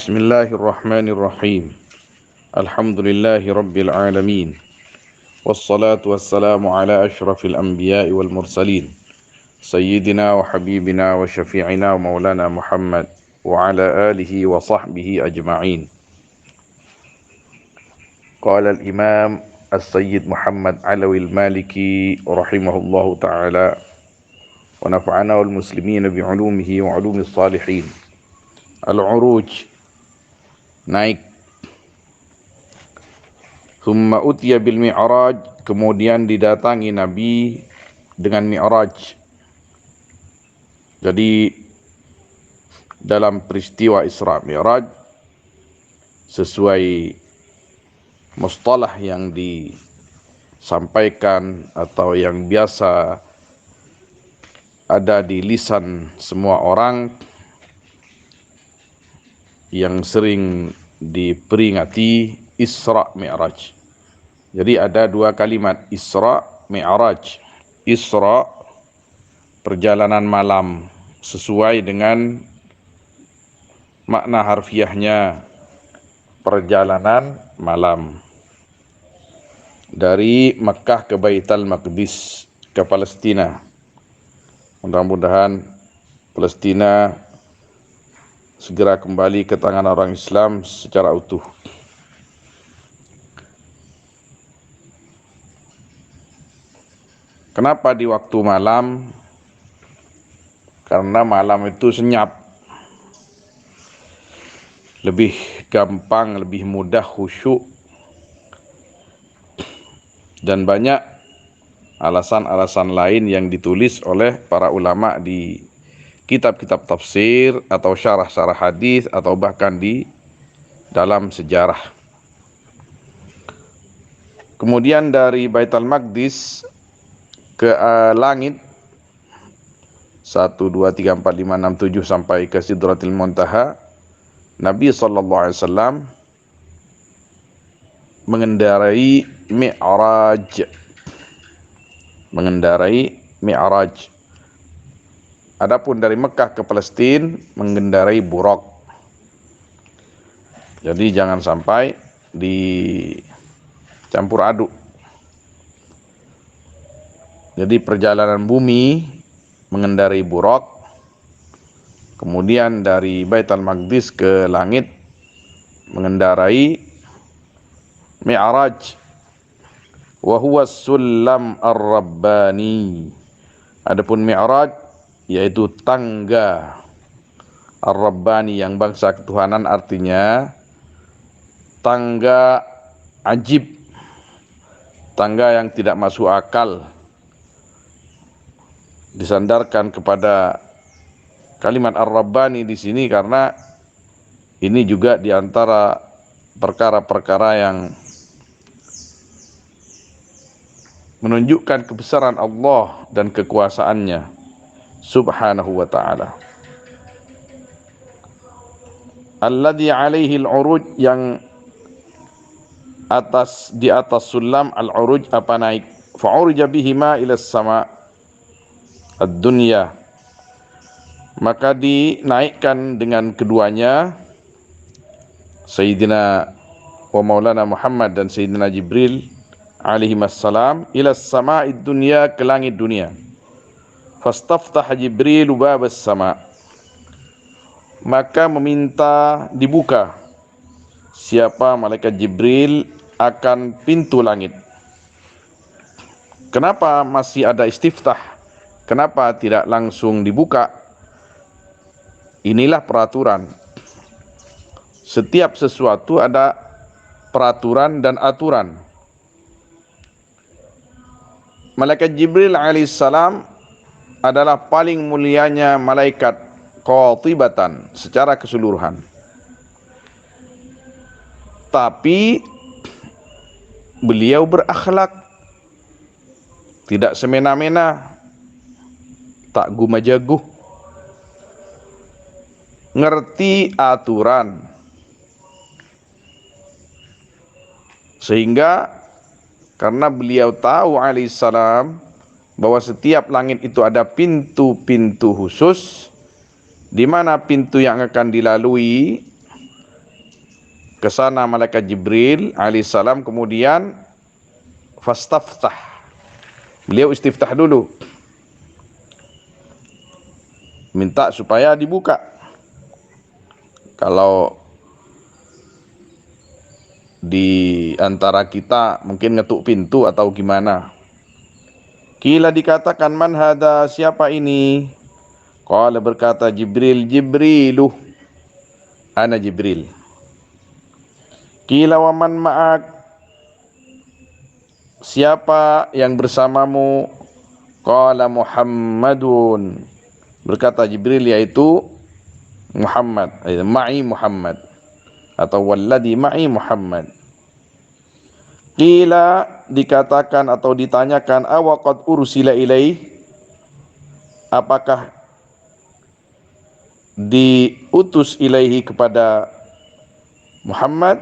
Bismillahirrahmanirrahim. Alhamdulillahi rabbil alamin. Wassalatu wassalamu ala ashrafil anbiya'i wal mursalin. Sayyidina wa habibina wa syafi'ina wa maulana Muhammad wa ala alihi wa sahbihi ajma'in. Qala al-imam as-sayyid Muhammad Alawi al-Maliki rahimahullahu ta'ala wa nafa'ana wal muslimina bi'ulumihi wa ulumis salihin. Al-uruj, naik. Thumma utiya bil mi'raj, kemudian didatangi Nabi dengan mi'raj. Jadi dalam peristiwa Isra Mi'raj, sesuai mustalah yang disampaikan atau yang biasa ada di lisan semua orang, yang sering diperingati Isra Mi'raj. Jadi ada dua kalimat, Isra Mi'raj. Isra, perjalanan malam, sesuai dengan makna harfiahnya, perjalanan malam. Dari Makkah ke Baitul Maqdis, ke Palestina. Mudah-mudahan Palestina segera kembali ke tangan orang Islam secara utuh. Kenapa di waktu malam? Karena malam itu senyap, lebih gampang, lebih mudah khusyuk, dan banyak alasan-alasan lain yang ditulis oleh para ulama di kitab-kitab tafsir atau syarah-syarah hadis atau bahkan di dalam sejarah. Kemudian dari Baitul Maqdis ke langit 1, 2, 3, 4, 5, 6, 7 sampai ke Sidratil Muntaha, Nabi SAW mengendarai Mi'raj. Adapun dari Mekah ke Palestina mengendarai Buraq. Jadi jangan sampai dicampur aduk. Jadi perjalanan bumi mengendarai Buraq, kemudian dari Baitul Maqdis ke langit mengendarai Mi'raj. Wa huwa sullam ar-rabbani. Adapun Mi'raj yaitu tangga Ar-Rabbani, yang bangsa ketuhanan, artinya tangga ajib, tangga yang tidak masuk akal. Disandarkan kepada kalimat Ar-Rabbani di sini karena ini juga diantara perkara-perkara yang menunjukkan kebesaran Allah dan kekuasaannya subhanahu wa ta'ala. Alladhi alaihi al-uruj, yang di atas sulam al-uruj, apa naik. Fa'urija bihima ila sama ad-dunya, maka dinaikkan dengan keduanya Sayyidina wa Maulana Muhammad dan Sayyidina Jibril alaihimassalam ila sama'id dunya, ke langit dunia. Fastaftah Jibril babas sama, maka meminta dibuka siapa malaikat Jibril akan pintu langit. Kenapa masih ada istiftah? Kenapa tidak langsung dibuka? Inilah peraturan. Setiap sesuatu ada peraturan dan aturan. Malaikat Jibril alaihissalam adalah paling mulianya malaikat qatibatan, secara keseluruhan. Tapi beliau berakhlak, tidak semena-mena, tak gumajaguh, ngerti aturan, sehingga karena beliau tahu alaihissalam bahwa setiap langit itu ada pintu-pintu khusus, di mana pintu yang akan dilalui ke sana malaikat Jibril alaihissalam, kemudian fastaftah, beliau istiftah dulu, minta supaya dibuka. Kalau di antara kita mungkin ngetuk pintu atau gimana, kila dikatakan, man hada, siapa ini? Qala, berkata Jibril, Jibriluh, ana Jibril. Kila wa man ma'ak, siapa yang bersamamu? Qala Muhammadun, berkata Jibril, yaitu Muhammad, ma'i Muhammad, atau walladhi ma'i Muhammad. Qila, dikatakan atau ditanyakan, awaqad ursila ilaih, apakah diutus ilaihi kepada Muhammad?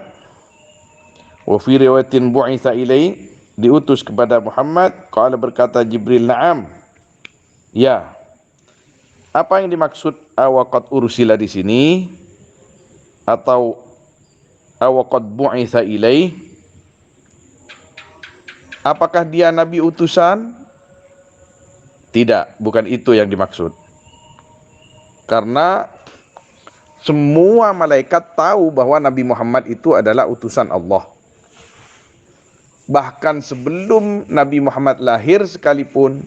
Wa fi riwayatin bu'itsa ilaihi, diutus kepada Muhammad. Qala, berkata Jibril, na'am, ya. Apa yang dimaksud awaqad ursila di sini atau awaqad bu'itsa ilaihi? Apakah dia nabi utusan? Tidak, bukan itu yang dimaksud. Karena semua malaikat tahu bahwa Nabi Muhammad itu adalah utusan Allah. Bahkan sebelum Nabi Muhammad lahir sekalipun,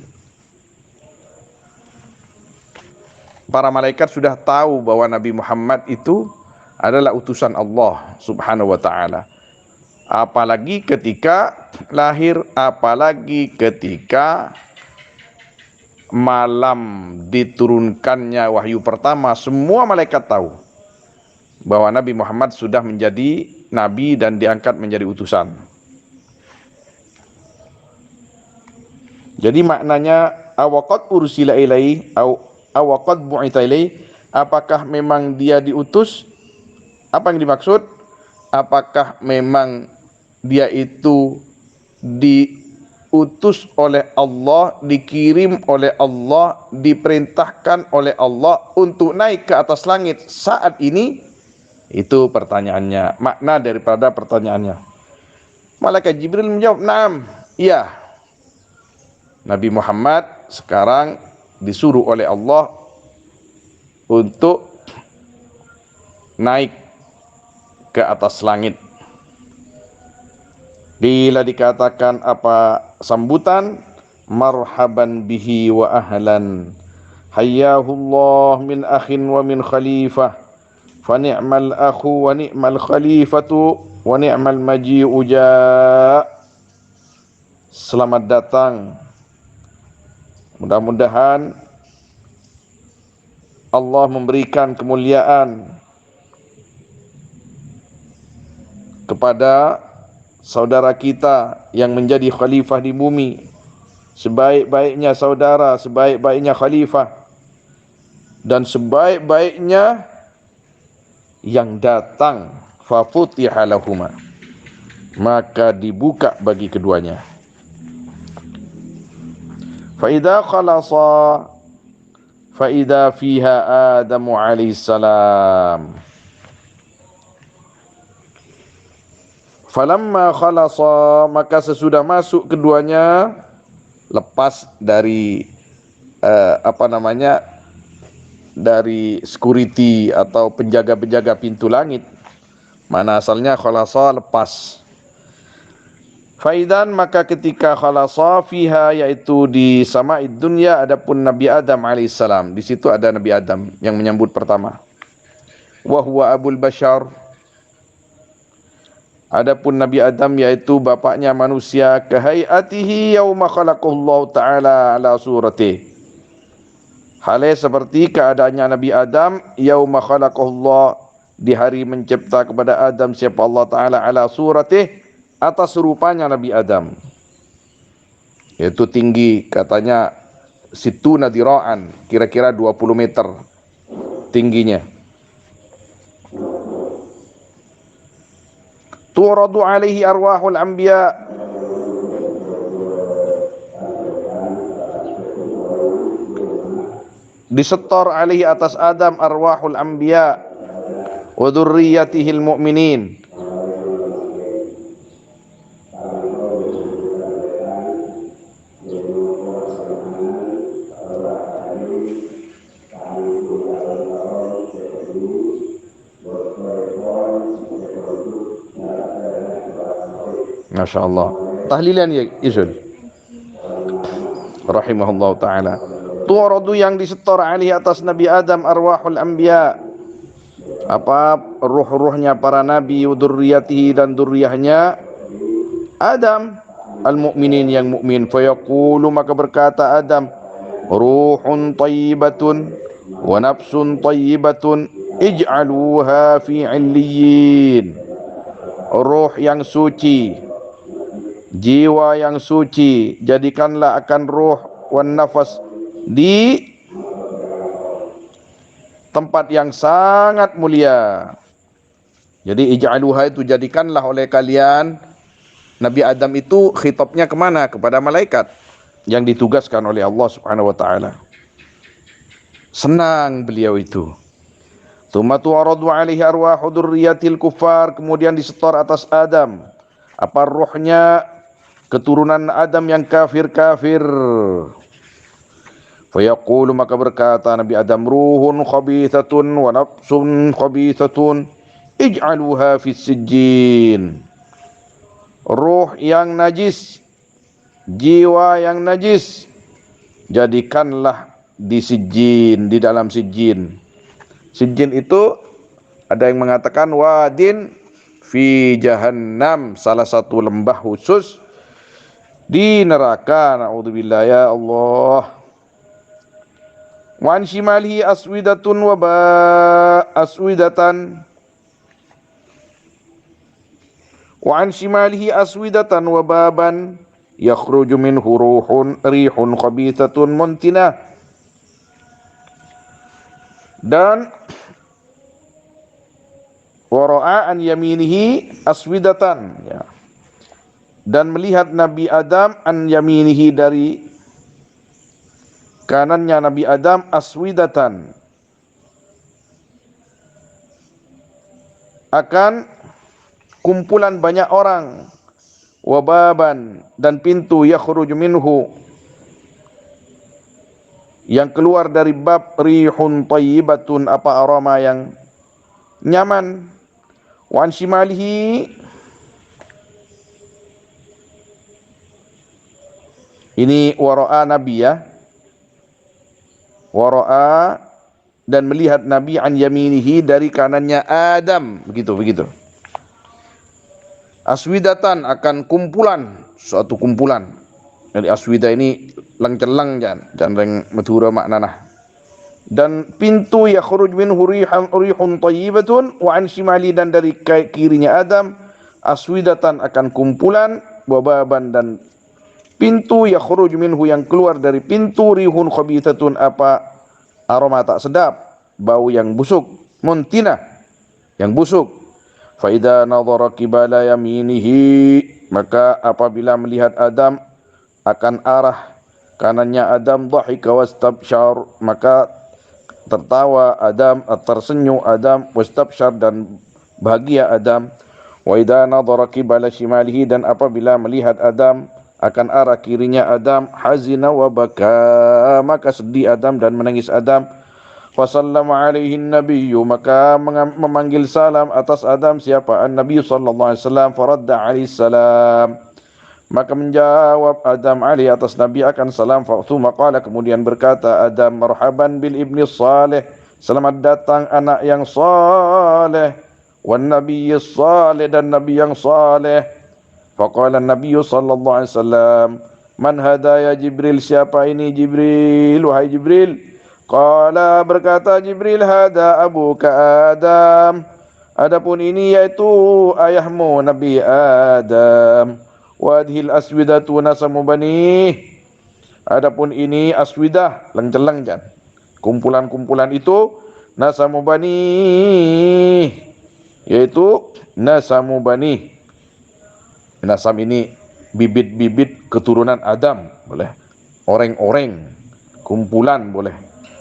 para malaikat sudah tahu bahwa Nabi Muhammad itu adalah utusan Allah Subhanahu wa ta'ala. Apalagi ketika lahir, apalagi ketika malam diturunkannya wahyu pertama, semua malaikat tahu bahwa Nabi Muhammad sudah menjadi nabi dan diangkat menjadi utusan. Jadi maknanya awaqad ursila ilaihi awaqad bu'itsa ilaihi, apakah memang dia diutus? Apa yang dimaksud? Apakah memang dia itu diutus oleh Allah, dikirim oleh Allah, diperintahkan oleh Allah untuk naik ke atas langit saat ini? Itu pertanyaannya, makna daripada pertanyaannya. Malaikat Jibril menjawab, "Naam, iya. Nabi Muhammad sekarang disuruh oleh Allah untuk naik ke atas langit." Bila dikatakan apa sambutan? Marhaban bihi wa ahlan, hayyahullah min akhin wa min khalifah, fa ni'mal akhu wa ni'mal khalifatu wa ni'mal maji'u ja'. Selamat datang, mudah-mudahan Allah memberikan kemuliaan kepada saudara kita yang menjadi khalifah di bumi, sebaik-baiknya saudara, sebaik-baiknya khalifah, dan sebaik-baiknya yang datang. Fa futiha lahuma, maka dibuka bagi keduanya. Fa idza khalasa fa idza fiha Adam alaihissalam. Falamma khalasa, maka sesudah masuk keduanya, lepas dari dari security atau penjaga-penjaga pintu langit. Mana asalnya khalasa, lepas. Faidan, maka ketika khalasa fiha, yaitu di sama'id dunya, adapun Nabi Adam alaihissalam. Di situ ada Nabi Adam yang menyambut pertama. Wa huwa abul bashar, adapun Nabi Adam yaitu bapaknya manusia, kahayatihi yauma khalaqallahu ta'ala ala surati, halnya seperti keadaannya Nabi Adam yauma khalaqallah, di hari mencipta kepada Adam siapa Allah Ta'ala, ala surati, atas rupanya Nabi Adam, yaitu tinggi katanya situna dira'an, kira-kira 20 meter tingginya. Turadu alaihi arwahul anbiya, disetor alaihi atas Adam arwahul anbiya wa dzurriyyatihil mu'minin, Masya Allah. Tahlilan ya Isul rahimahullah ta'ala. Tu'radu yang disetor alih atas Nabi Adam arwahul anbiya, apa ruh-ruhnya para nabi, dzurriyyatihi dan dzurriyyahnya Adam, al-mu'minin yang mukmin. Fayaqulu, maka berkata Adam, ruhun tayyibatun wa nafsun tayyibatun ij'aluha fi 'illiyin. Ruh yang suci, jiwa yang suci, jadikanlah akan ruh wan nafas di tempat yang sangat mulia. Jadi ij'aluha itu jadikanlah oleh kalian. Nabi Adam itu khitabnya kemana? Kepada malaikat yang ditugaskan oleh Allah Subhanahu wa taala. Senang beliau itu. Tsumma tu'radu 'alaihi arwahu dzurriyyatil kuffar, kemudian disetor atas Adam apa ruhnya keturunan Adam yang kafir-kafir. Fayaqulu, maka berkata Nabi Adam, ruhun khabithatun wa nafsun khabithatun ij'aluha fis sijjin. Ruh yang najis, jiwa yang najis, jadikanlah di sijjin, di dalam sijjin. Sijjin itu ada yang mengatakan wadin fi jahannam, salah satu lembah khusus di neraka. Na'udzubillah ya Allah. Wa an shimalihi aswidatun wa aswidatan. Wa an shimalihi aswidatan wa baban yakhruju minhu rihun khabithatun muntinah. Dan wara'a an yaminihi aswidatan, ya. Dan melihat Nabi Adam an yaminihi, dari kanannya Nabi Adam, aswidatan, akan kumpulan banyak orang, wababan, dan pintu, yakhruju minhu, yang keluar dari bab, rihun tayyibatun, apa aroma yang nyaman. Wa an shimalihi, ini wara'a Nabi, ya, wara'a, dan melihat Nabi an yaminihi, dari kanannya Adam, begitu. Aswidatan, akan kumpulan, suatu kumpulan. Jadi aswida ini lang-celang, jangan madhura maknanah. Dan pintu, yakhruj minhu rihun tayyibatun wa an shimali, dan dari kirinya Adam, aswidatan, akan kumpulan, wababan, dan pintu, yakhruj minhu, yang keluar dari pintu, rihun khabithatun, apa aroma tak sedap, bau yang busuk, muntinah, yang busuk. Fa idza nadhara qibala yaminihi, maka apabila melihat Adam akan arah kanannya Adam, dhahika wastabsyar, maka tertawa Adam, tersenyum Adam, wastabsyar, dan bahagia Adam. Wa idza nadhara qibala shimalihi, dan apabila melihat Adam akan arah kirinya Adam, hazina wa baka, maka sedih Adam dan menangis Adam. Fa sallama alaihi nabiyyu, maka memanggil salam atas Adam siapa? An-Nabi sallallahu alaihi wasallam. Faradda alaihi salam, maka menjawab Adam alaihi atas Nabi akan salam. Fa'thumma qala, kemudian berkata Adam, marhaban bil ibni salih, selamat datang anak yang saleh, wan nabiyyi salih, dan nabi yang saleh. Faqala an-nabiy sallallahu alaihi wasallam, man hada ya Jibril, siapa ini Jibril, wahai Jibril? Qala, berkata Jibril, hada abuka Adam, adapun ini yaitu ayahmu Nabi Adam. Wadhil aswidatu nasamu bani, adapun ini aswidah, lang-celang, kumpulan-kumpulan itu, nasamu bani, yaitu nasamu bani. Nasam ini bibit-bibit keturunan Adam, boleh. Orang-orang, kumpulan, boleh.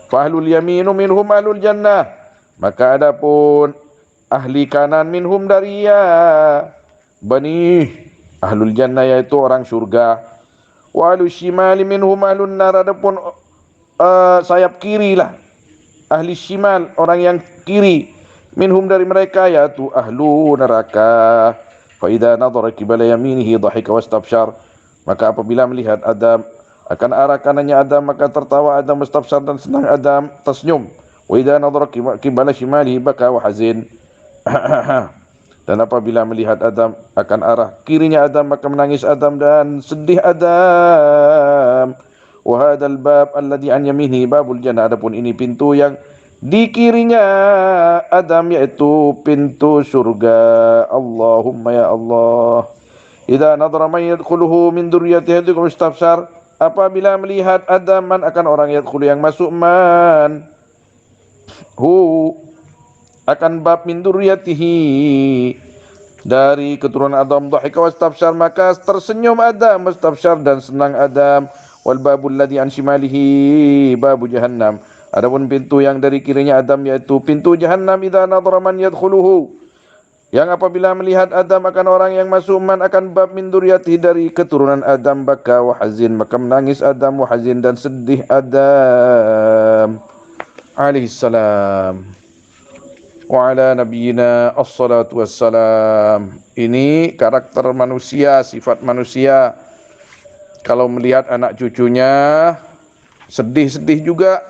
Fahlul yaminu minhum ahlul jannah, maka adapun ahli kanan minhum dari ya bani ahlul jannah, yaitu orang surga. Wa ahlul shimali minhum ahlun nar, adapun sayap kiri lah, ahli shimal, orang yang kiri, minhum dari mereka, yaitu ahlu neraka. Fa idza nadhara qibala yaminihi dhahika wastabsyar. Maka apabila melihat Adam akan arah kanannya Adam, maka tertawa Adam, wastabsyar, dan senang Adam, tersenyum. Wa idza nadhara qibala shimalihi baka wa hazin. Dan apabila melihat Adam akan arah kirinya Adam, maka menangis Adam dan sedih Adam. Wa hadzal bab alladhi an yaminihi babul jannah. Adapun ini pintu yang di kirinya Adam, yaitu pintu surga. Allahumma ya Allah. Idza nadhara man yadkhuluhu min dzurriyyatihi istabsyar. Apabila melihat Adam, man akan orang yadkhulu yang masuk, man hu akan bab min dzurriyyatihi dari keturunan Adam, dhahika wastabsyar, maka tersenyum Adam, wastabsyar, dan senang Adam. Wal babul ladzi an shimalihi babu jahannam. Adapun pintu yang dari kirinya Adam, yaitu pintu jahannam. Idza nadhara man yadkhuluhu, yang apabila melihat Adam akan orang yang masuk, man akan bab min dzurriyyatihi dari keturunan Adam, baka wa hazin, maka menangis Adam, wa hazin, dan sedih Adam alaihi salam. Wa ala nabiyyina assalatu wassalam. Ini karakter manusia, sifat manusia. Kalau melihat anak cucunya sedih-sedih juga.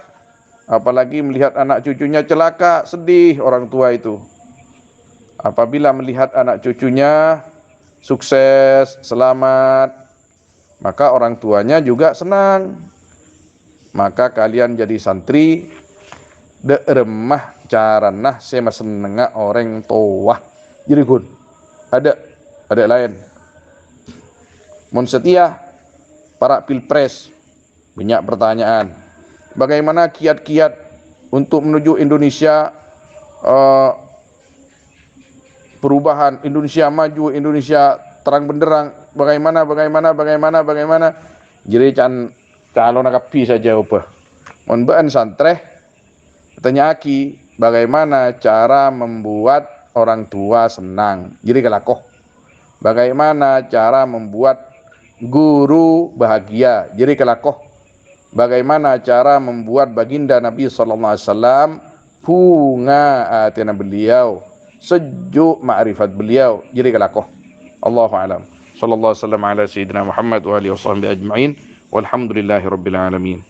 Apalagi melihat anak cucunya celaka, sedih orang tua itu. Apabila melihat anak cucunya sukses, selamat, maka orang tuanya juga senang. Maka kalian jadi santri de remah caranah saya senengah orang tua. Jadi kun ada lain. Mun setia para pilpres banyak pertanyaan. Bagaimana kiat-kiat untuk menuju Indonesia perubahan, Indonesia maju, Indonesia terang benderang. Bagaimana? Jadi calon akapi saja apa. Mun baan santreh tanya aki, bagaimana cara membuat orang tua senang? Jadi kelakoh. Bagaimana cara membuat guru bahagia? Jadi kelakoh. Bagaimana cara membuat baginda Nabi sallallahu alaihi wasallam bunga hati beliau, sejuk ma'rifat beliau? Jadi kelakoh. Allahu a'lam. Sallallahu alaihi wasallam ala sayyidina Muhammad wa alihi washabbihi ajma'in. Walhamdulillahirabbil alamin.